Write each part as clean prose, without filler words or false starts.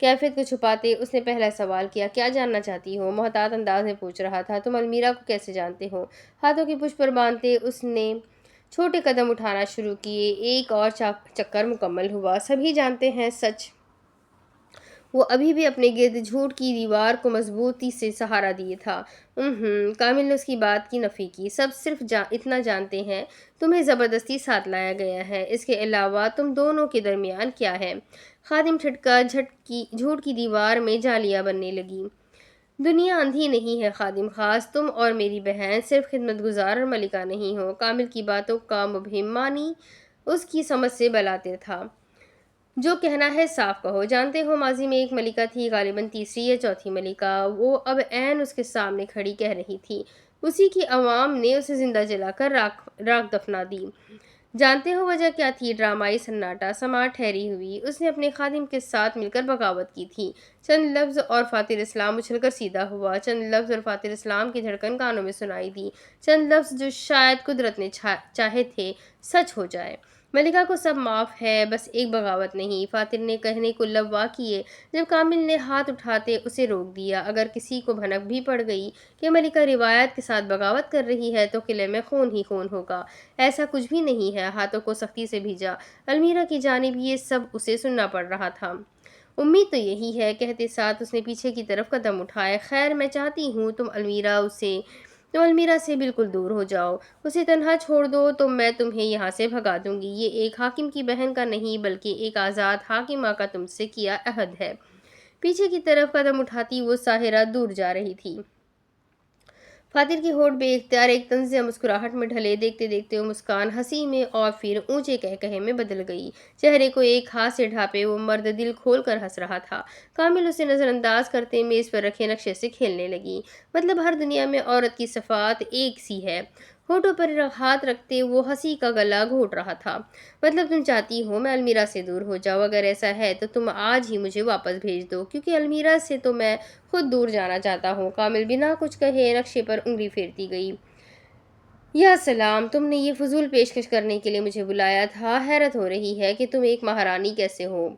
کیفیت کو چھپاتے اس نے پہلا سوال کیا، کیا جاننا چاہتی ہو؟ محتاط انداز میں پوچھ رہا تھا۔ تم المیرا کو کیسے جانتے ہو؟ ہاتھوں کی پشت پر باندھتے اس نے چھوٹے قدم اٹھانا شروع کیے۔ ایک اور چکر مکمل ہوا۔ سبھی جانتے ہیں سچ۔ وہ ابھی بھی اپنے گرد جھوٹ کی دیوار کو مضبوطی سے سہارا دیے تھا۔ کامل نے اس کی بات کی نفی کی۔ سب صرف اتنا جانتے ہیں، تمہیں زبردستی ساتھ لایا گیا ہے۔ اس کے علاوہ تم دونوں کے درمیان کیا ہے؟ خادم ٹھٹکا جھوٹ کی دیوار میں جالیاں بننے لگی۔ دنیا اندھی نہیں ہے خادم خاص، تم اور میری بہن صرف خدمت گزار اور ملکہ نہیں ہو۔ کامل کی باتوں کا مبہم معنی اس کی سمجھ سے بالاتر تھا۔ جو کہنا ہے صاف کہو۔ جانتے ہو ماضی میں ایک ملکہ تھی، غالباً تیسری یا چوتھی ملکہ، وہ اب عین اس کے سامنے کھڑی کہہ رہی تھی۔ اسی کی عوام نے اسے زندہ جلا کر راکھ دفنا دی۔ جانتے ہو وجہ کیا تھی؟ ڈرامائی سناٹا۔ سماعت ٹھہری ہوئی۔ اس نے اپنے خادم کے ساتھ مل کر بغاوت کی تھی۔ چند لفظ اور فاتر اسلام اچھل کر سیدھا ہوا۔ چند لفظ اور فاتر اسلام کی دھڑکن کانوں میں سنائی دی۔ چند لفظ جو شاید قدرت نے چاہے تھے سچ ہو جائے۔ ملکہ کو سب معاف ہے، بس ایک بغاوت نہیں۔ فاتر نے کہنے کو لب وا کیے جب کامل نے ہاتھ اٹھاتے اسے روک دیا۔ اگر کسی کو بھنک بھی پڑ گئی کہ ملکہ روایت کے ساتھ بغاوت کر رہی ہے تو قلعے میں خون ہی خون ہوگا۔ ایسا کچھ بھی نہیں ہے۔ ہاتھوں کو سختی سے بھیجا۔ المیرا کی جانب یہ سب اسے سننا پڑ رہا تھا۔ امید تو یہی ہے، کہتے ساتھ اس نے پیچھے کی طرف قدم اٹھائے۔ خیر میں چاہتی ہوں تم المیرا سے بالکل دور ہو جاؤ، اسے تنہا چھوڑ دو تو میں تمہیں یہاں سے بھگا دوں گی۔ یہ ایک حاکم کی بہن کا نہیں بلکہ ایک آزاد حاکمہ کا تم سے کیا عہد ہے۔ پیچھے کی طرف قدم اٹھاتی وہ ساحرہ دور جا رہی تھی۔ فاتر کی ہونٹ بے اختیار ایک طنز مسکراہٹ میں ڈھلے۔ دیکھتے دیکھتے وہ مسکان ہنسی میں اور پھر اونچے کہکہے میں بدل گئی۔ چہرے کو ایک ہاتھ سے ڈھانپے وہ مرد دل کھول کر ہنس رہا تھا۔ کامل اسے نظر انداز کرتے میز پر رکھے نقشے سے کھیلنے لگی۔ مطلب ہر دنیا میں عورت کی صفات ایک سی ہے۔ ہونٹوں پر ہاتھ رکھتے وہ ہنسی کا گلا گھونٹ رہا تھا۔ مطلب تم چاہتی ہو میں المیرا سے دور ہو جاؤں؟ اگر ایسا ہے تو تم آج ہی مجھے واپس بھیج دو، کیونکہ المیرا سے تو میں خود دور جانا چاہتا ہوں۔ کامل بنا کچھ کہے نقشے پر انگلی پھیرتی گئی۔ یا سلام، تم نے یہ فضول پیشکش کرنے کے لیے مجھے بلایا تھا؟ حیرت ہو رہی ہے کہ تم ایک مہارانی کیسے ہو۔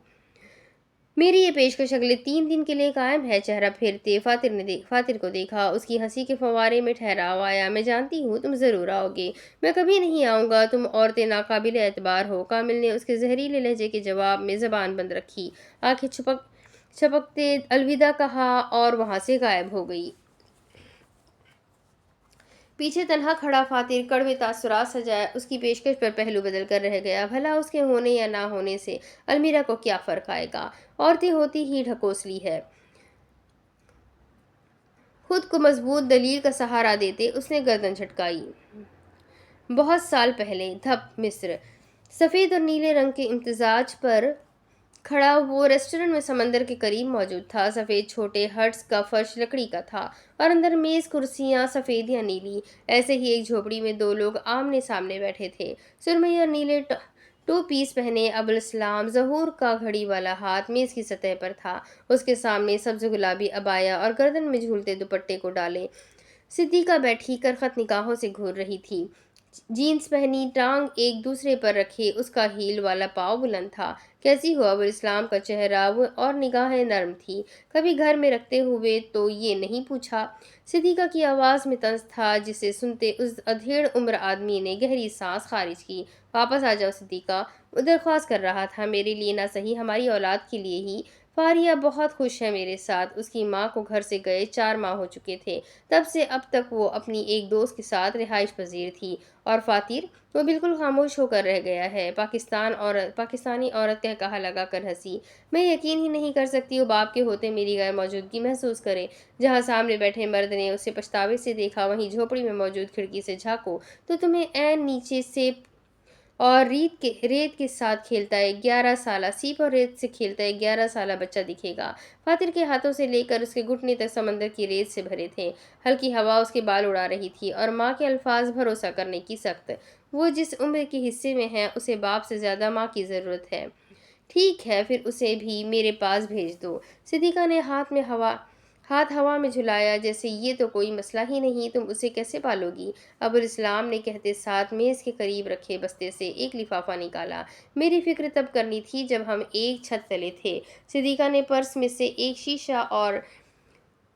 میری یہ پیشکش اگلے 3 دن کے لیے قائم ہے۔ چہرہ پھیرتے فاتر کو دیکھا۔ اس کی ہنسی کے فوارے میں ٹھہراؤ آیا۔ میں جانتی ہوں تم ضرور آؤ گے۔ میں کبھی نہیں آؤں گا، تم عورتیں ناقابل اعتبار ہو۔ کامل نے اس کے زہریلے لہجے کے جواب میں زبان بند رکھی، آنکھیں چھپکتے الوداع کہا اور وہاں سے غائب ہو گئی۔ پیچھے تنہا کھڑا فاتر کڑوے تاثرات سجائے اس کی پیشکش پر پہلو بدل کر رہ گیا۔ بھلا اس کے ہونے یا نہ ہونے سے المیرا کو کیا فرق آئے گا؟ عورتیں ہوتی ہی ڈھکوسلی ہے۔ خود کو مضبوط دلیل کا سہارا دیتے اس نے گردن جھٹکائی۔ بہت سال پہلے، دھپ، مصر۔ سفید اور نیلے رنگ کے امتزاج پر کھڑا وہ ریسٹورنٹ میں سمندر کے قریب موجود تھا۔ سفید چھوٹے ہٹس کا فرش لکڑی کا تھا اور اندر میز کرسیاں سفید یا نیلی۔ ایسے ہی ایک جھوپڑی میں 2 لوگ آمنے سامنے بیٹھے تھے، سرمئی اور نیلے ٹو پیس پہنے۔ ابوالاسلام ظہور کا گھڑی والا ہاتھ میز کی سطح پر تھا، اس کے سامنے سبز گلابی عبایا اور گردن میں جھولتے دوپٹے کو ڈالے صدیقہ بیٹھی کر خط نگاہوں سے گھور رہی تھی۔ جینز پہنی، ٹانگ ایک دوسرے پر رکھے، اس کا ہیل والا پاؤں بلند تھا۔ کیسی ہو؟ ابوالاسلام کا چہرہ اور نگاہیں نرم تھی۔ کبھی گھر میں رکھتے ہوئے تو یہ نہیں پوچھا؟ صدیقہ کی آواز میں طنز تھا جسے سنتے اس ادھیڑ عمر آدمی نے گہری سانس خارج کی۔ واپس آ جاؤ صدیقہ، وہ درخواست کر رہا تھا، میرے لیے نہ سہی ہماری اولاد کے لیے ہی۔ فاریہ بہت خوش ہے میرے ساتھ۔ اس کی ماں کو گھر سے گئے 4 ماہ ہو چکے تھے، تب سے اب تک وہ اپنی ایک دوست کے ساتھ رہائش پذیر تھی۔ اور فاتر؟ وہ بالکل خاموش ہو کر رہ گیا ہے۔ پاکستانی عورت قہقہا لگا کر ہنسی۔ میں یقین ہی نہیں کر سکتی وہ باپ کے ہوتے میری غیر موجودگی محسوس کرے۔ جہاں سامنے بیٹھے مرد نے اسے پچھتاوے سے دیکھا، وہیں جھوپڑی میں موجود کھڑکی سے جھانکو تو تمہیں عین نیچے سیپ اور ریت کے ساتھ کھیلتا ہے 11 سالہ سیپ اور ریت سے کھیلتا ہے 11 سالہ بچہ دکھے گا۔ فاتر کے ہاتھوں سے لے کر اس کے گھٹنے تک سمندر کی ریت سے بھرے تھے۔ ہلکی ہوا اس کے بال اڑا رہی تھی اور ماں کے الفاظ بھروسہ کرنے کی سخت۔ وہ جس عمر کے حصے میں ہے اسے باپ سے زیادہ ماں کی ضرورت ہے۔ ٹھیک ہے، پھر اسے بھی میرے پاس بھیج دو۔ صدیقہ نے ہاتھ ہوا میں جھلایا جیسے یہ تو کوئی مسئلہ ہی نہیں، تم اسے کیسے پالو گی؟ ابوالاسلام نے کہتے ساتھ میز کے قریب رکھے بستے سے ایک لفافہ نکالا۔ میری فکر تب کرنی تھی جب ہم ایک چھت تلے تھے۔ صدیقہ نے پرس میں سے ایک شیشہ اور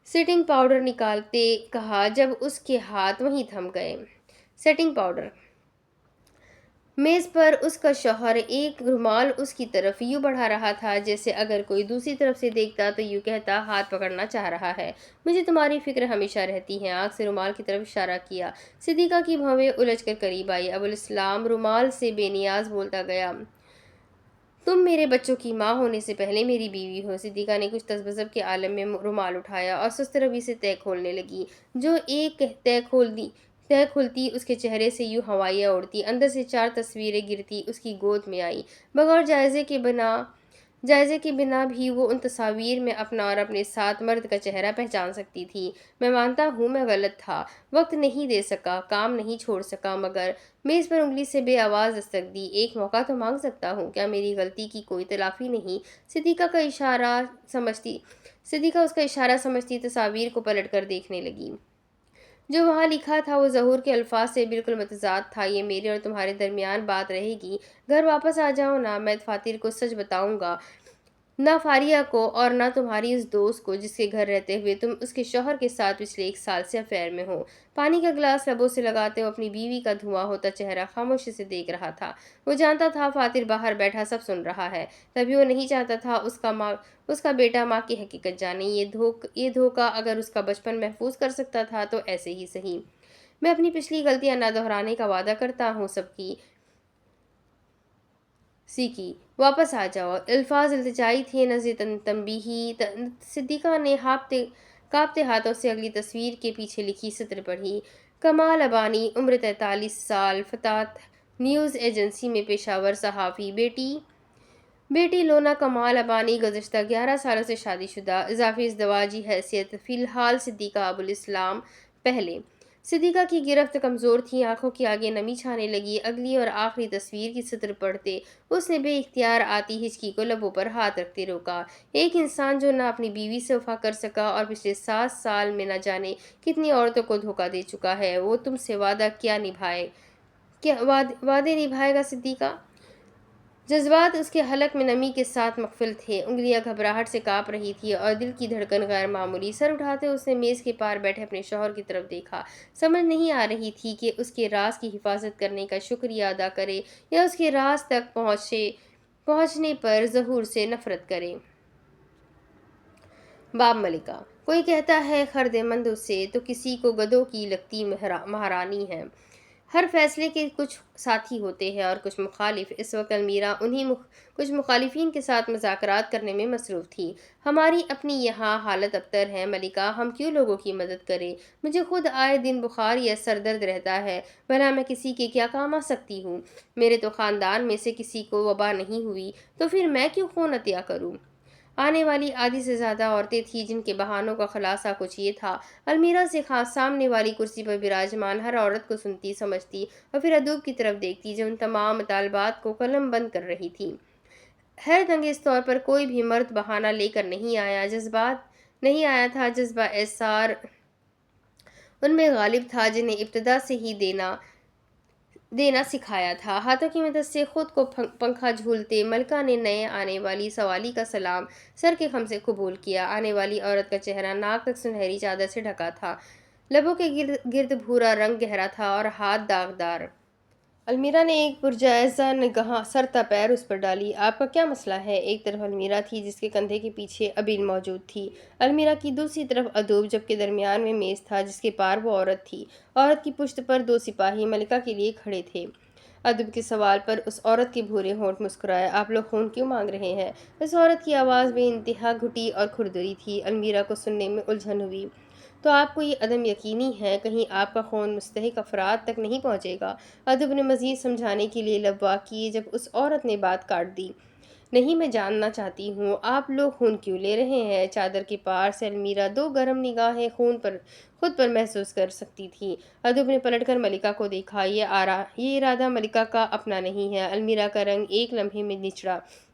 سیٹنگ پاؤڈر نکالتے کہا جب اس کے ہاتھ وہیں تھم گئے۔ Setting powder. میز پر اس کا شوہر ایک رومال اس کی طرف یوں بڑھا رہا تھا جیسے اگر کوئی دوسری طرف سے دیکھتا تو یوں کہتا ہاتھ پکڑنا چاہ رہا ہے۔ مجھے تمہاری فکر ہمیشہ رہتی ہے۔ آنکھ سے رومال کی طرف اشارہ کیا۔ صدیقہ کی بھویں الجھ کر قریب آئی۔ ابوالاسلام رومال سے بے نیاز بولتا گیا، تم میرے بچوں کی ماں ہونے سے پہلے میری بیوی ہو۔ صدیقہ نے کچھ تذبذب کے عالم میں رومال اٹھایا اور سست روی سے تہہ کھولنے لگی۔ جو ایک تہہ کھلتی اس کے چہرے سے یوں ہوائیاں اڑتی، اندر سے 4 تصویریں گرتی اس کی گود میں آئی۔ بغیر جائزے کے بنا بھی وہ ان تصاویر میں اپنا اور اپنے ساتھ مرد کا چہرہ پہچان سکتی تھی۔ میں مانتا ہوں میں غلط تھا، وقت نہیں دے سکا، کام نہیں چھوڑ سکا، مگر میز پر انگلی سے بے آواز دستک دی۔ ایک موقع تو مانگ سکتا ہوں، کیا میری غلطی کی کوئی تلافی نہیں؟ صدیقہ اس کا اشارہ سمجھتی تصاویر کو پلٹ کر دیکھنے لگی۔ جو وہاں لکھا تھا وہ ظہور کے الفاظ سے بالکل متضاد تھا۔ یہ میرے اور تمہارے درمیان بات رہے گی، گھر واپس آ جاؤ نا، میں فاتر کو سچ بتاؤں گا، نہ فاریہ کو اور نہ تمہاری اس دوست کو جس کے گھر رہتے ہوئے تم اس کے شوہر کے ساتھ پچھلے 1 سال سے افیئر میں ہو۔ پانی کا گلاس لبوں سے لگاتے وہ اپنی بیوی کا دھواں ہوتا چہرہ خاموشی سے دیکھ رہا تھا۔ وہ جانتا تھا فاتر باہر بیٹھا سب سن رہا ہے، تبھی وہ نہیں چاہتا تھا اس کا بیٹا ماں کی حقیقت جانے۔ یہ دھوکہ اگر اس کا بچپن محفوظ کر سکتا تھا تو ایسے ہی صحیح۔ میں اپنی پچھلی غلطیاں نہ دہرانے کا وعدہ کرتا ہوں، سب کی سیکھی، واپس آ جاؤ۔ الفاظ التجائی تھے، نہ تنبیہی۔ صدیقہ نے کانپتے ہاتھوں سے اگلی تصویر کے پیچھے لکھی سطر پڑھی۔ کمال ابانی، عمر 43 سال، فطاط نیوز ایجنسی میں پیشہ ور صحافی۔ بیٹی لونا کمال ابانی گزشتہ 11 سالوں سے شادی شدہ، اضافی ازدواجی حیثیت فی الحال صدیقہ ابوالاسلام پہلے۔ صدیقہ کی گرفت کمزور تھی، آنکھوں کے آگے نمی چھانے لگی۔ اگلی اور آخری تصویر کی سطر پڑھتے اس نے بے اختیار آتی ہچکی کو لبوں پر ہاتھ رکھتے روکا۔ ایک انسان جو نہ اپنی بیوی سے وفا کر سکا اور پچھلے 7 سال میں نہ جانے کتنی عورتوں کو دھوکہ دے چکا ہے، وہ تم سے وعدے نبھائے گا؟ صدیقہ جذبات اس کے حلق میں نمی کے ساتھ مقفل تھے، انگلیاں گھبراہٹ سے کانپ رہی تھی اور دل کی دھڑکن غیر معمولی۔ سر اٹھاتے اس نے میز کے پار بیٹھے اپنے شوہر کی طرف دیکھا۔ سمجھ نہیں آ رہی تھی کہ اس کے راز کی حفاظت کرنے کا شکریہ ادا کرے یا اس کے راز تک پہنچنے پر ظہور سے نفرت کرے۔ باب ملکہ۔ کوئی کہتا ہے خرد مند اسے تو کسی کو گدھوں کی لگتی مہارانی ہے۔ ہر فیصلے کے کچھ ساتھی ہوتے ہیں اور کچھ مخالف۔ اس وقت المیرا انہی کچھ مخالفین کے ساتھ مذاکرات کرنے میں مصروف تھی۔ ہماری اپنی یہاں حالت ابتر ہے ملکہ، ہم کیوں لوگوں کی مدد کریں؟ مجھے خود آئے دن بخار یا سر درد رہتا ہے، بھلا میں کسی کے کیا کام آ سکتی ہوں؟ میرے تو خاندان میں سے کسی کو وبا نہیں ہوئی، تو پھر میں کیوں خون عطیہ کروں؟ آنے والی آدھی سے زیادہ عورتیں تھیں جن کے بہانوں کا خلاصہ کچھ یہ تھا۔ المیرا سے سامنے والی کرسی پر براجمان ہر عورت کو سنتی، سمجھتی اور پھر ادوب کی طرف دیکھتی جو ان تمام مطالبات کو قلم بند کر رہی تھی۔ حیرت انگیز طور پر کوئی بھی مرد بہانہ لے کر نہیں آیا تھا، جذبہ ایثار ان میں غالب تھا جنہیں ابتدا سے ہی دینا سکھایا تھا۔ ہاتھوں کی مدد سے خود کو پنکھا جھولتے ملکہ نے نئے آنے والی سوالی کا سلام سر کے خم سے قبول کیا۔ آنے والی عورت کا چہرہ ناک تک سنہری چادر سے ڈھکا تھا، لبوں کے گرد بھورا رنگ گہرا تھا اور ہاتھ داغدار۔ المیرا نے ایک پرجائزہ نگاہ سر تا پیر اس پر ڈالی۔ آپ کا کیا مسئلہ ہے؟ ایک طرف المیرا تھی جس کے کندھے کے پیچھے ابیل موجود تھی، المیرا کی دوسری طرف ادوب، جبکہ درمیان میں میز تھا جس کے پار وہ عورت تھی۔ عورت کی پشت پر 2 سپاہی ملکہ کے لیے کھڑے تھے۔ ادوب کے سوال پر اس عورت کے بھورے ہونٹ مسکرائے۔ آپ لوگ خون کیوں مانگ رہے ہیں؟ اس عورت کی آواز بے انتہا گھٹی اور کھردری تھی۔ المیرا کو سننے میں الجھن ہوئی۔ تو آپ کو یہ عدم یقینی ہے کہیں آپ کا خون مستحق افراد تک نہیں پہنچے گا؟ ادوب نے مزید سمجھانے کے لیے لب واک کیے، جب اس عورت نے بات کاٹ دی۔ نہیں، میں جاننا چاہتی ہوں آپ لوگ خون کیوں لے رہے ہیں؟ چادر کے پار سے المیرا 2 گرم نگاہیں خود پر محسوس کر سکتی تھی۔ ادوب نے پلٹ کر ملکہ کو دیکھا۔ یہ ارادہ ملکہ کا اپنا نہیں ہے۔ المیرا کا رنگ ایک لمحے میں نچڑا۔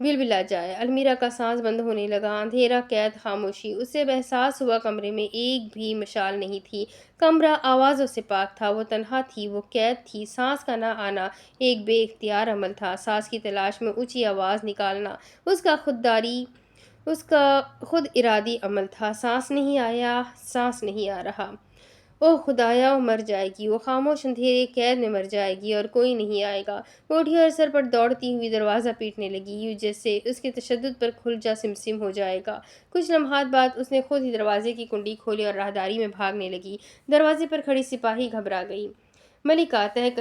بلبلا جائے۔ المیرا کا سانس بند ہونے لگا، اندھیرا، قید، خاموشی۔ اسے اب احساس ہوا کمرے میں ایک بھی مشال نہیں تھی۔ کمرہ آوازوں سے پاک تھا، وہ تنہا تھی، وہ قید تھی۔ سانس کا نہ آنا ایک بے اختیار عمل تھا، سانس کی تلاش میں اونچی آواز نکالنا اس کا خود ارادی عمل تھا۔ سانس نہیں آیا، سانس نہیں آ رہا۔ اوہ خدایا، وہ مر جائے گی، وہ خاموش اندھیرے قید میں مر جائے گی اور کوئی نہیں آئے گا۔ وہ اٹھی اور سر پر دوڑتی ہوئی دروازہ پیٹنے لگی، یوں جیسے اس کے تشدد پر کھل جا سمسم ہو جائے گا۔ کچھ لمحات بعد اس نے خود ہی دروازے کی کنڈی کھولی اور راہداری میں بھاگنے لگی۔ دروازے پر کھڑی سپاہی گھبرا گئی۔ ملکہ، تہ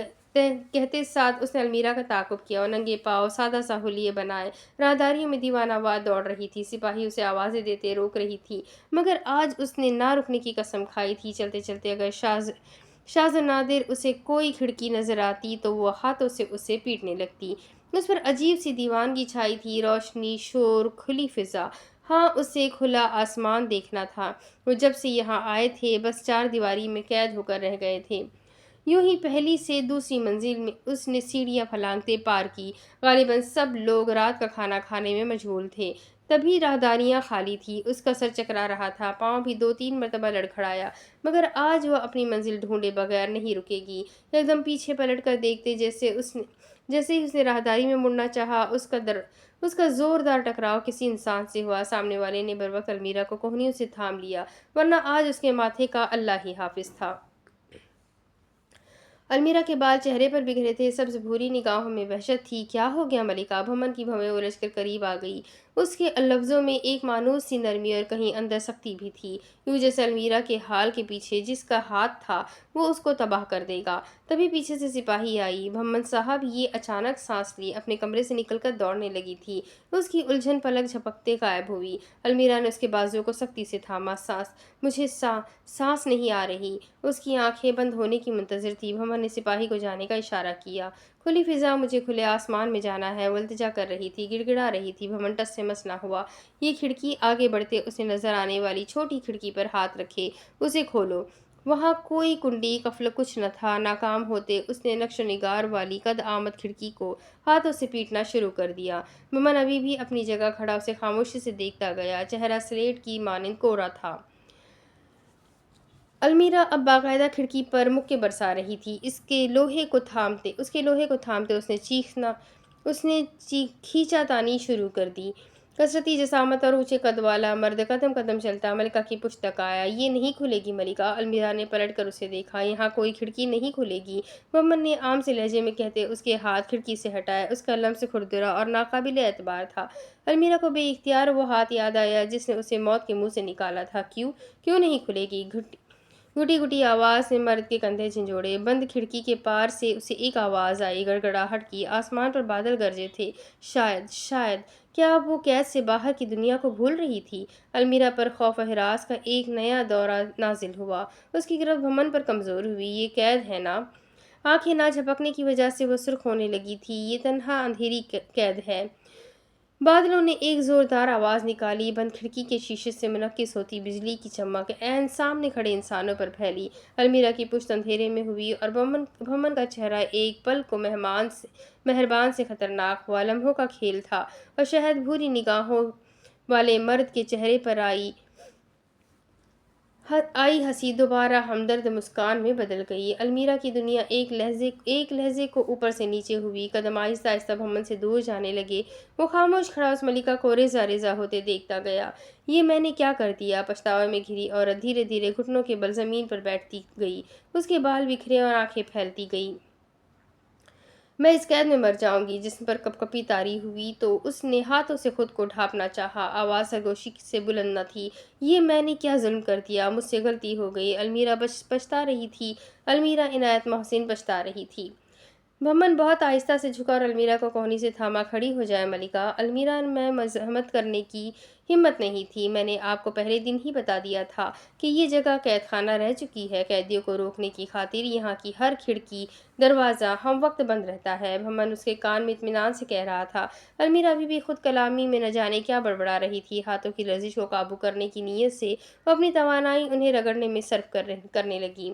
کہتے ساتھ اس نے المیرا کا تعاقب کیا۔ وہ ننگے پاؤں، سادہ سا حلیے بنائے، راہداریوں میں دیوانہ وار دوڑ رہی تھی۔ سپاہی اسے آوازیں دیتے روک رہی تھی، مگر آج اس نے نہ رکنے کی قسم کھائی تھی۔ چلتے چلتے اگر شاز و نادر اسے کوئی کھڑکی نظر آتی تو وہ ہاتھوں سے اسے پیٹنے لگتی۔ اس پر عجیب سی دیوانگی چھائی تھی، روشنی، شور، کھلی فضا۔ ہاں، اسے کھلا آسمان دیکھنا تھا۔ وہ جب سے یہاں آئے تھے بس چار دیواری میں قید ہو کر رہ گئے تھے۔ یوں ہی پہلی سے دوسری منزل میں اس نے سیڑھیاں پھلانگتے پار کی۔ غالباً سب لوگ رات کا کھانا کھانے میں مشغول تھے، تبھی راہداریاں خالی تھیں۔ اس کا سر چکرا رہا تھا، پاؤں بھی دو تین مرتبہ لڑکھڑایا، مگر آج وہ اپنی منزل ڈھونڈے بغیر نہیں رکے گی۔ ایک دم پیچھے پلٹ کر دیکھتے جیسے ہی اس نے راہداری میں مڑنا چاہا، اس کا زوردار ٹکراؤ کسی انسان سے ہوا۔ سامنے والے نے بروقت المیرا کو کوہنیوں سے تھام لیا، ورنہ آج اس کے ماتھے کا اللہ ہی حافظ تھا۔ المیرا کے بال چہرے پر بکھرے تھے، سبز بھوری نگاہوں میں وحشت تھی۔ کیا ہو گیا ملکہ؟ بھنمن کی بھویں الجھ کر قریب آ گئی۔ اس کے لفظوں میں ایک مانوس سی نرمی اور کہیں اندر سختی بھی تھی، یوں جیسے المیرا کے حال کے پیچھے جس کا ہاتھ تھا وہ اس کو تباہ کر دے گا۔ تبھی پیچھے سے سپاہی آئی۔ بھنمن صاحب، یہ اچانک سانس لی، اپنے کمرے سے نکل کر دوڑنے لگی تھی۔ اس کی الجھن پلک جھپکتے غائب ہوئی۔ المیرا نے اس کے بازوؤں کو سختی سے تھاما۔ مجھے سانس نہیں آ رہی۔ اس کی آنکھیں بند ہونے کی منتظر تھی۔ بھنمن نے سپاہی کو جانے کا اشارہ کیا۔ کھلی فضا، مجھے کھلے آسمان میں جانا ہے، وہ التجا کر رہی تھی، گڑ گڑا رہی تھی۔ بھنمن ٹس سے مس نہ ہوا۔ یہ کھڑکی، آگے بڑھتے اس نے نظر آنے والی چھوٹی کھڑکی پر ہاتھ رکھے۔ اسے کھولو۔ وہاں کوئی کنڈی قفل کچھ نہ تھا۔ ناکام ہوتے اس نے نقش و نگار والی قد آمد کھڑکی کو ہاتھوں سے پیٹنا شروع کر دیا۔ بھنمن ابھی بھی اپنی جگہ کھڑا اسے خاموشی سے دیکھتا گیا، چہرہ سلیٹ کی مانند کوڑا تھا۔ المیرا اب باقاعدہ کھڑکی پر مکے برسا رہی تھی۔ اس کے لوہے کو تھامتے اس نے کھینچا تانی شروع کر دی۔ کثرتی جسامت اور اونچے قد والا مرد قدم قدم چلتا ملکہ کی پشت تک آیا۔ یہ نہیں کھلے گی ملکہ۔ المیرا نے پلٹ کر اسے دیکھا۔ یہاں کوئی کھڑکی نہیں کھلے گی، بھنمن نے عام سے لہجے میں کہتے اس کے ہاتھ کھڑکی سے ہٹائے۔ اس کا لمس کھردرا اور ناقابل اعتبار تھا۔ المیرا کو بے اختیار وہ ہاتھ یاد آیا جس نے اسے موت کے منہ سے نکالا تھا۔ کیوں نہیں کھلے گی؟ گھٹی گھٹی آواز نے مرد کے کندھے جھنجھوڑے۔ بند کھڑکی کے پار سے اسے ایک آواز آئی، گڑگڑاہٹ کی۔ آسمان پر بادل گرجے تھے۔ شاید کیا اب وہ قید سے باہر کی دنیا کو بھول رہی تھی؟ المیرا پر خوف و ہراس کا ایک نیا دورہ نازل ہوا۔ اس کی گرفت بھنمن پر کمزور ہوئی۔ یہ قید ہے نا؟ آنکھیں نہ جھپکنے کی وجہ سے وہ سرخ ہونے لگی تھی۔ یہ تنہا اندھیری قید ہے۔ بادلوں نے ایک زوردار آواز نکالی۔ بند کھڑکی کے شیشے سے منعکس ہوتی بجلی کی چمک عین سامنے کھڑے انسانوں پر پھیلی۔ المیرا کی پشت اندھیرے میں ہوئی اور بھنمن کا چہرہ ایک پل کو مہربان سے خطرناک ہوا۔ لمحوں کا کھیل تھا اور شہد بھوری نگاہوں والے مرد کے چہرے پر آئی ہنسی دوبارہ ہمدرد مسکان میں بدل گئی۔ المیرا کی دنیا ایک لہجے کو اوپر سے نیچے ہوئی۔ قدم آہستہ آہستہ بھنمن سے دور جانے لگے۔ وہ خاموش کھڑا اس ملکہ کو ریزہ ریزہ ہوتے دیکھتا گیا۔ یہ میں نے کیا کر دیا؟ پچھتاوے میں گھری عورت دھیرے دھیرے گھٹنوں کے بل زمین پر بیٹھتی گئی۔ اس کے بال بکھرے اور آنکھیں پھیلتی گئیں۔ میں اس قید میں مر جاؤں گی۔ جسم پر کپکپی طاری ہوئی تو اس نے ہاتھوں سے خود کو ڈھانپنا چاہا۔ آواز سرگوشی سے بلند نہ تھی۔ یہ میں نے کیا ظلم کر دیا؟ مجھ سے غلطی ہو گئی۔ المیرا پچھتا رہی تھی۔ المیرا عنایت محسن پچھتا رہی تھی۔ بھنمن بہت آہستہ سے جھکا اور المیرا کو کوہنی سے تھاما۔ کھڑی ہو جائے ملکہ۔ المیرا میں مزاحمت کرنے کی ہمت نہیں تھی۔ میں نے آپ کو پہلے دن ہی بتا دیا تھا کہ یہ جگہ قید خانہ رہ چکی ہے۔ قیدیوں کو روکنے کی خاطر یہاں کی ہر کھڑکی، دروازہ ہم وقت بند رہتا ہے۔ بھنمن اس کے کان میں اطمینان سے کہہ رہا تھا۔ المیرا ابھی بھی خود کلامی میں نہ جانے کیا بڑبڑا رہی تھی۔ ہاتھوں کی لرزش کو قابو کرنے کی نیت سے وہ اپنی توانائی انہیں رگڑنے میں صرف کرنے لگی۔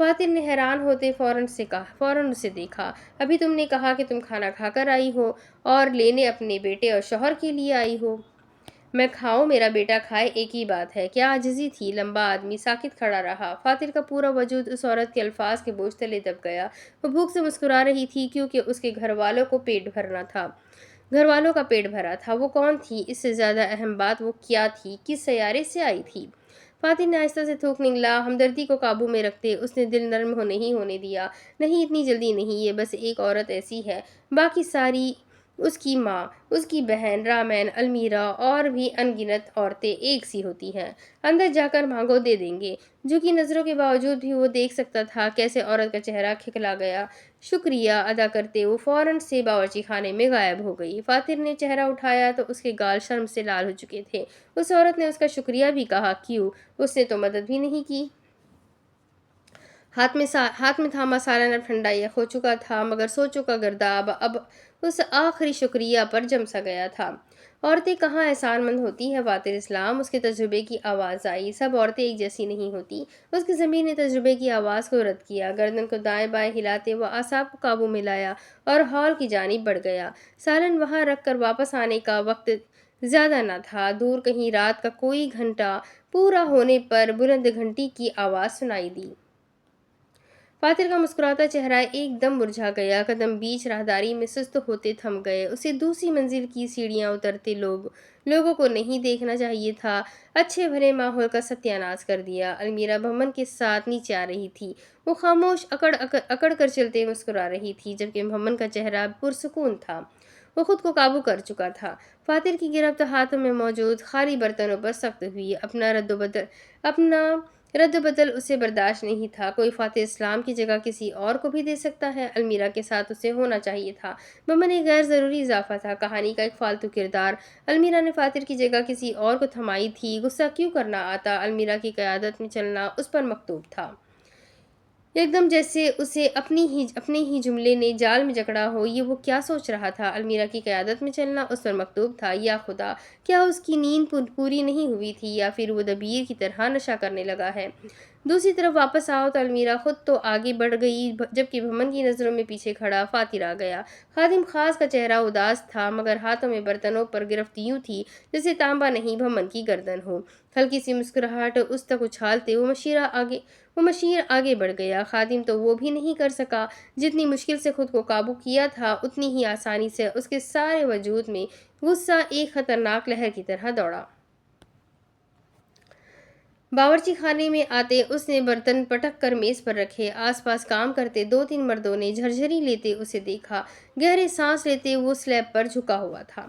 فاتر نے حیران ہوتے فوراً اسے دیکھا۔ ابھی تم نے کہا کہ تم کھانا کھا کر آئی ہو اور لینے اپنے بیٹے اور شوہر کے لیے آئی ہو۔ میں کھاؤں میرا بیٹا کھائے، ایک ہی بات ہے۔ کیا عاجزی تھی؟ لمبا آدمی ساکت کھڑا رہا۔ فاتر کا پورا وجود اس عورت کے الفاظ کے بوجھ تلے دب گیا۔ وہ بھوک سے مسکرا رہی تھی کیونکہ اس کے گھر والوں کا پیٹ بھرا تھا۔ وہ کون تھی؟ اس سے زیادہ اہم بات وہ کیا تھی؟ کس سیارے سے آئی تھی؟ فاتر نے آہستہ سے تھوک نگلا۔ ہمدردی کو قابو میں رکھتے اس نے دل نرم نہیں ہونے دیا۔ نہیں، اتنی جلدی نہیں، یہ بس ایک عورت ایسی ہے۔ باقی ساری، اس کی ماں، اس کی بہن رامین، المیرا اور بھی ان گنت عورتیں ایک سی ہوتی ہیں۔ اندر جا کر مانگو، دے دیں گے۔ جھکی نظروں کے باوجود بھی وہ دیکھ سکتا تھا کیسے عورت کا چہرہ کھکلا گیا۔ شکریہ ادا کرتے وہ فوراً سے باورچی خانے میں غائب ہو گئی۔ فاتر نے چہرہ اٹھایا تو اس کے گال شرم سے لال ہو چکے تھے۔ اس عورت نے اس کا شکریہ بھی کہا، کیوں؟ اس نے تو مدد بھی نہیں کی۔ ہاتھ میں تھاما سالن اب ٹھنڈا یک ہو چکا تھا، مگر سوچوں کا گرداب اب اس آخری شکریہ پر جم سا گیا تھا۔ عورتیں کہاں احسان مند ہوتی ہیں فاتر اسلام، اس کے تجربے کی آواز آئی۔ سب عورتیں ایک جیسی نہیں ہوتی۔ اس کی ضمیر نے تجربے کی آواز کو رد کیا۔ گردن کو دائیں بائیں ہلاتے وہ اعصاب کو قابو میں لایا اور ہال کی جانب بڑھ گیا۔ سالن وہاں رکھ کر واپس آنے کا وقت زیادہ نہ تھا۔ دور کہیں رات کا کوئی گھنٹہ پورا ہونے پر بلند گھنٹی کی آواز سنائی دی۔ فاتر کا مسکراتا چہرہ ایک دم مرجھا گیا۔ قدم بیچ راہداری میں سست ہوتے تھم گئے۔ اسے دوسری منزل کی سیڑھیاں اترتے لوگوں کو نہیں دیکھنا چاہیے تھا۔ اچھے بھلے ماحول کا ستیہ ناش کر دیا۔ المیرا بھمن کے ساتھ نیچے آ رہی تھی۔ وہ خاموش اکڑ کر چلتے مسکرا رہی تھی، جبکہ بھمن کا چہرہ پرسکون تھا۔ وہ خود کو قابو کر چکا تھا۔ فاتر کی گرفت ہاتھوں میں موجود خالی برتنوں پر سخت ہوئی۔ اپنا رد و بدل اسے برداشت نہیں تھا۔ کوئی فاتر اسلام کی جگہ کسی اور کو بھی دے سکتا ہے۔ المیرا کے ساتھ اسے ہونا چاہیے تھا۔ بھمن ایک غیر ضروری اضافہ تھا، کہانی کا ایک فالتو کردار۔ المیرا نے فاتر کی جگہ کسی اور کو تھمائی تھی۔ غصہ کیوں کرنا آتا؟ المیرا کی قیادت میں چلنا اس پر مکتوب تھا۔ ایک دم جیسے اسے اپنے ہی جملے نے جال میں جکڑا ہو۔ یہ وہ کیا سوچ رہا تھا؟ المیرا کی قیادت میں چلنا اس پر مکتوب تھا۔ یا خدا، کیا اس کی نیند پوری نہیں ہوئی تھی، یا پھر وہ دبیر کی طرح نشہ کرنے لگا ہے؟ دوسری طرف واپس آؤ تو المیرا خود تو آگے بڑھ گئی، جبکہ بھمن کی نظروں میں پیچھے کھڑا فاتر آ گیا۔ خادم خاص کا چہرہ اداس تھا، مگر ہاتھوں میں برتنوں پر گرفت یوں تھی جیسے تانبا نہیں بھمن کی گردن ہو۔ ہلکی سی مسکراہٹ اس تک اچھالتے وہ مشیر آگے بڑھ گیا۔ خادم تو وہ بھی نہیں کر سکا۔ جتنی مشکل سے خود کو قابو کیا تھا، اتنی ہی آسانی سے اس کے سارے وجود میں غصہ ایک خطرناک لہر کی طرح دوڑا۔ باورچی خانے میں آتے اس نے برتن پٹک کر میز پر رکھے۔ آس پاس کام کرتے دو تین مردوں نے جھرجھری لیتے اسے دیکھا۔ گہرے سانس لیتے وہ سلیب پر جھکا ہوا تھا۔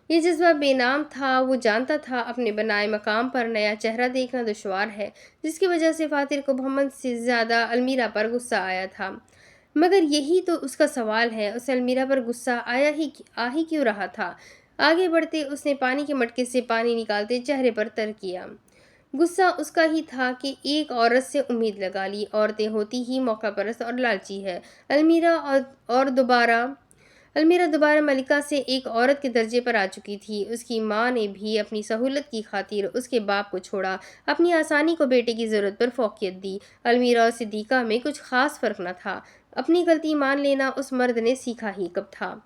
یہ جذبہ بے نام تھا۔ وہ جانتا تھا اپنے بنائے مقام پر نیا چہرہ دیکھنا دشوار ہے، جس کی وجہ سے فاتر کو بھمن سے زیادہ المیرا پر غصہ آیا تھا۔ مگر یہی تو اس کا سوال ہے، اسے المیرا پر غصہ آ ہی کیوں رہا تھا؟ آگے بڑھتے اس نے پانی کے مٹکے سے پانی نکالتے چہرے پر تر کیا۔ غصہ اس کا ہی تھا کہ ایک عورت سے امید لگا لی۔ عورتیں ہوتی ہی موقع پرست اور لالچی ہے۔ المیرا دوبارہ ملکہ سے ایک عورت کے درجے پر آ چکی تھی۔ اس کی ماں نے بھی اپنی سہولت کی خاطر اس کے باپ کو چھوڑا، اپنی آسانی کو بیٹے کی ضرورت پر فوقیت دی۔ المیرا اور صدیقہ میں کچھ خاص فرق نہ تھا۔ اپنی غلطی مان لینا اس مرد نے سیکھا ہی کب تھا؟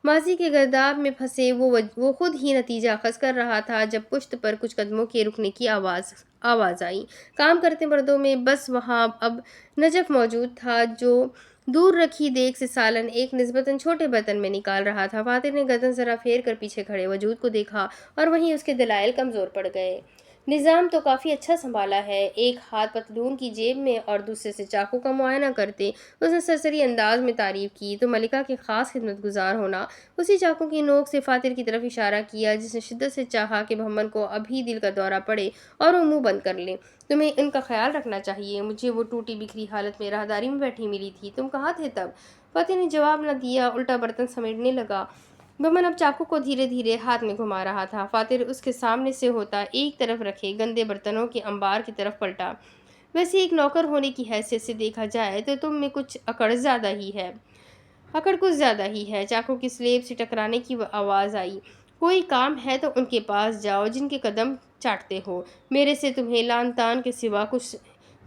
ماضی کے گرداب میں پھنسے وہ خود ہی نتیجہ اخذ کر رہا تھا، جب پشت پر کچھ قدموں کے رکنے کی آواز آئی۔ کام کرتے مردوں میں بس وہاں اب نجف موجود تھا، جو دور رکھی دیگ سے سالن ایک نسبتاً چھوٹے برتن میں نکال رہا تھا۔ فاتر نے گردن ذرا پھیر کر پیچھے کھڑے وجود کو دیکھا اور وہیں اس کے دلائل کمزور پڑ گئے۔ نظام تو کافی اچھا سنبھالا ہے۔ ایک ہاتھ پتلون کی جیب میں اور دوسرے سے چاقو کا معائنہ کرتے اس نے سرسری انداز میں تعریف کی، تو ملکہ کے خاص خدمت گزار ہونا۔ اسی چاقو کی نوک سے فاتر کی طرف اشارہ کیا، جس نے شدت سے چاہا کہ بھمن کو ابھی دل کا دورہ پڑے اور وہ منہ بند کر لے۔ تمہیں ان کا خیال رکھنا چاہیے۔ مجھے وہ ٹوٹی بکھری حالت میں راہداری میں بیٹھی ملی تھی۔ تم کہاں تھے تب؟ فاتر نے جواب نہ دیا، الٹا برتن سمیٹنے لگا۔ بھمن اب چاقو کو دھیرے دھیرے ہاتھ میں گھما رہا تھا۔ فاتر اس کے سامنے سے ہوتا ایک طرف رکھے گندے برتنوں کے انبار کی طرف پلٹا۔ ویسے ایک نوکر ہونے کی حیثیت سے دیکھا جائے تو تم میں کچھ اکڑ کچھ زیادہ ہی ہے۔ چاقو کی سلیب سے ٹکرانے کی آواز آئی۔ کوئی کام ہے تو ان کے پاس جاؤ جن کے قدم چاٹتے ہو۔ میرے سے تمہیں لعن طعن کے سوا کچھ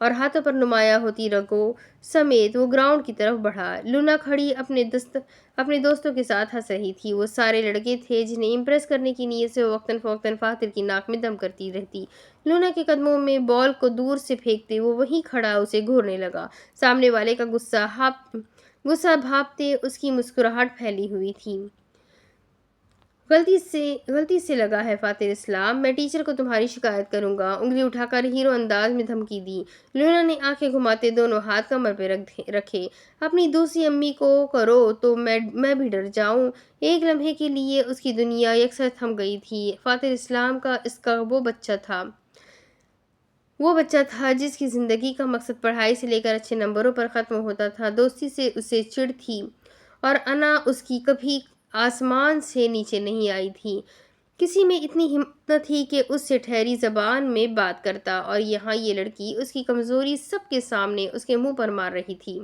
اور ہاتھوں پر نمایاں ہوتی رگوں سمیت وہ گراؤنڈ کی طرف بڑھا۔ لونا کھڑی اپنے دوستوں کے ساتھ ہنس رہی تھی۔ وہ سارے لڑکے تھے جنہیں امپریس کرنے کی نیت سے وہ وقتاً فوقتاً فاتر کی ناک میں دم کرتی رہتی۔ لونا کے قدموں میں بال کو دور سے پھینکتے وہ وہیں کھڑا اسے گھورنے لگا۔ سامنے والے کا غصہ بھاپتے اس کی مسکراہٹ پھیلی ہوئی تھی۔ غلطی سے لگا ہے فاتر اسلام، میں ٹیچر کو تمہاری شکایت کروں گا، انگلی اٹھا کر ہیرو انداز میں دھمکی دی۔ لونا نے آنکھیں گھماتے دونوں ہاتھ کمر پہ رکھے۔ اپنی دوسری امی کو کرو تو میں بھی ڈر جاؤں۔ ایک لمحے کے لیے اس کی دنیا یکسر تھم گئی تھی۔ فاتر اسلام کا اس کا وہ بچہ تھا جس کی زندگی کا مقصد پڑھائی سے لے کر اچھے نمبروں پر ختم ہوتا تھا۔ دوستی سے اسے چڑ تھی اور انا اس کی کبھی آسمان سے نیچے نہیں آئی تھی۔ کسی میں اتنی ہمت نہ تھی کہ اس سے ٹھہری زبان میں بات کرتا، اور یہاں یہ لڑکی اس کی کمزوری سب کے سامنے اس کے منہ پر مار رہی تھی۔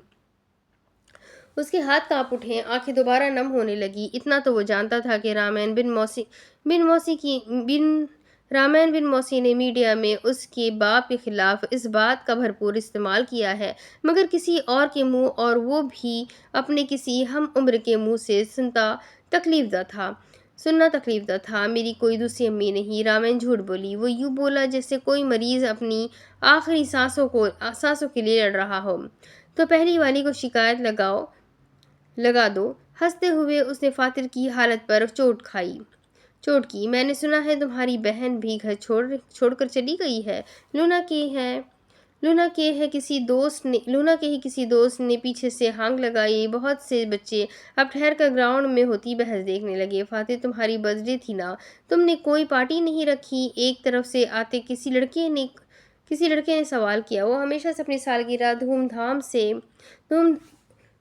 اس کے ہاتھ کانپ اٹھے، آنکھیں دوبارہ نم ہونے لگی۔ اتنا تو وہ جانتا تھا کہ رامین بن موسی نے میڈیا میں اس کے باپ کے خلاف اس بات کا بھرپور استعمال کیا ہے، مگر کسی اور کے منہ، اور وہ بھی اپنے کسی ہم عمر کے منہ سے سننا تکلیف دہ تھا۔ میری کوئی دوسری امی نہیں، رامین جھوٹ بولی۔ وہ یوں بولا جیسے کوئی مریض اپنی آخری سانسوں کے لیے لڑ رہا ہو۔ تو پہلی والی کو شکایت لگا دو۔ ہنستے ہوئے اس نے فاتر کی حالت پر چوٹ کی۔ میں نے سنا ہے تمہاری بہن بھی گھر چھوڑ کر چلی گئی ہے۔ لونا کے ہی کسی دوست نے پیچھے سے ہانک لگائی۔ بہت سے بچے اب ٹھہر کر گراؤنڈ میں ہوتی بحث دیکھنے لگے۔ فاتر تمہاری برتھ ڈے تھی نا، تم نے کوئی پارٹی نہیں رکھی؟ ایک طرف سے آتے کسی لڑکے نے سوال کیا۔ وہ ہمیشہ سے اپنی سالگرہ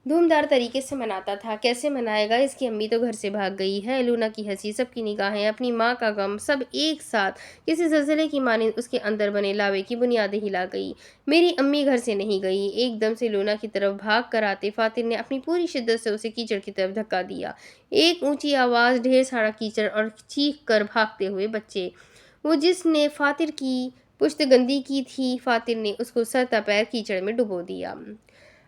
دھومدار طریقے سے مناتا تھا، کیسے منائے گا؟ اس کی امی تو گھر سے بھاگ گئی ہے۔ لونا کی ہنسی، سب کی نگاہیں، اپنی ماں کا غم، سب ایک ساتھ کسی زلزلے کی مانند اس کے اندر بنے لاوے کی بنیادیں ہلا گئی۔ میری امی گھر سے نہیں گئی۔ ایک دم سے لونا کی طرف بھاگ کر آتے فاتر نے اپنی پوری شدت سے اسے کیچڑ کی طرف دھکا دیا۔ ایک اونچی آواز، ڈھیر سارا کیچڑ اور چیخ کر بھاگتے ہوئے بچے۔ وہ جس نے فاتر کی پشت گندی کی تھی، فاتر نے اس کو سر تا پیر کیچڑ میں ڈبو دیا۔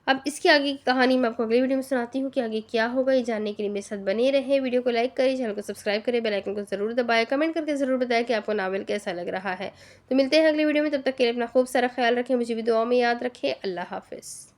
اب اس کے آگے کی کہانی میں آپ کو اگلی ویڈیو میں سناتی ہوں کہ آگے کیا ہوگا۔ یہ جاننے کے لیے میرے ساتھ بنے رہیں۔ ویڈیو کو لائک کریں، چینل کو سبسکرائب کریں، بیل آئیکن کو ضرور دبائیں، کمنٹ کر کے ضرور بتائیں کہ آپ کو ناول کیسا لگ رہا ہے۔ تو ملتے ہیں اگلی ویڈیو میں، تب تک کے لیے اپنا خوب سارا خیال رکھیں، مجھے بھی دعاؤں میں یاد رکھیں۔ اللہ حافظ۔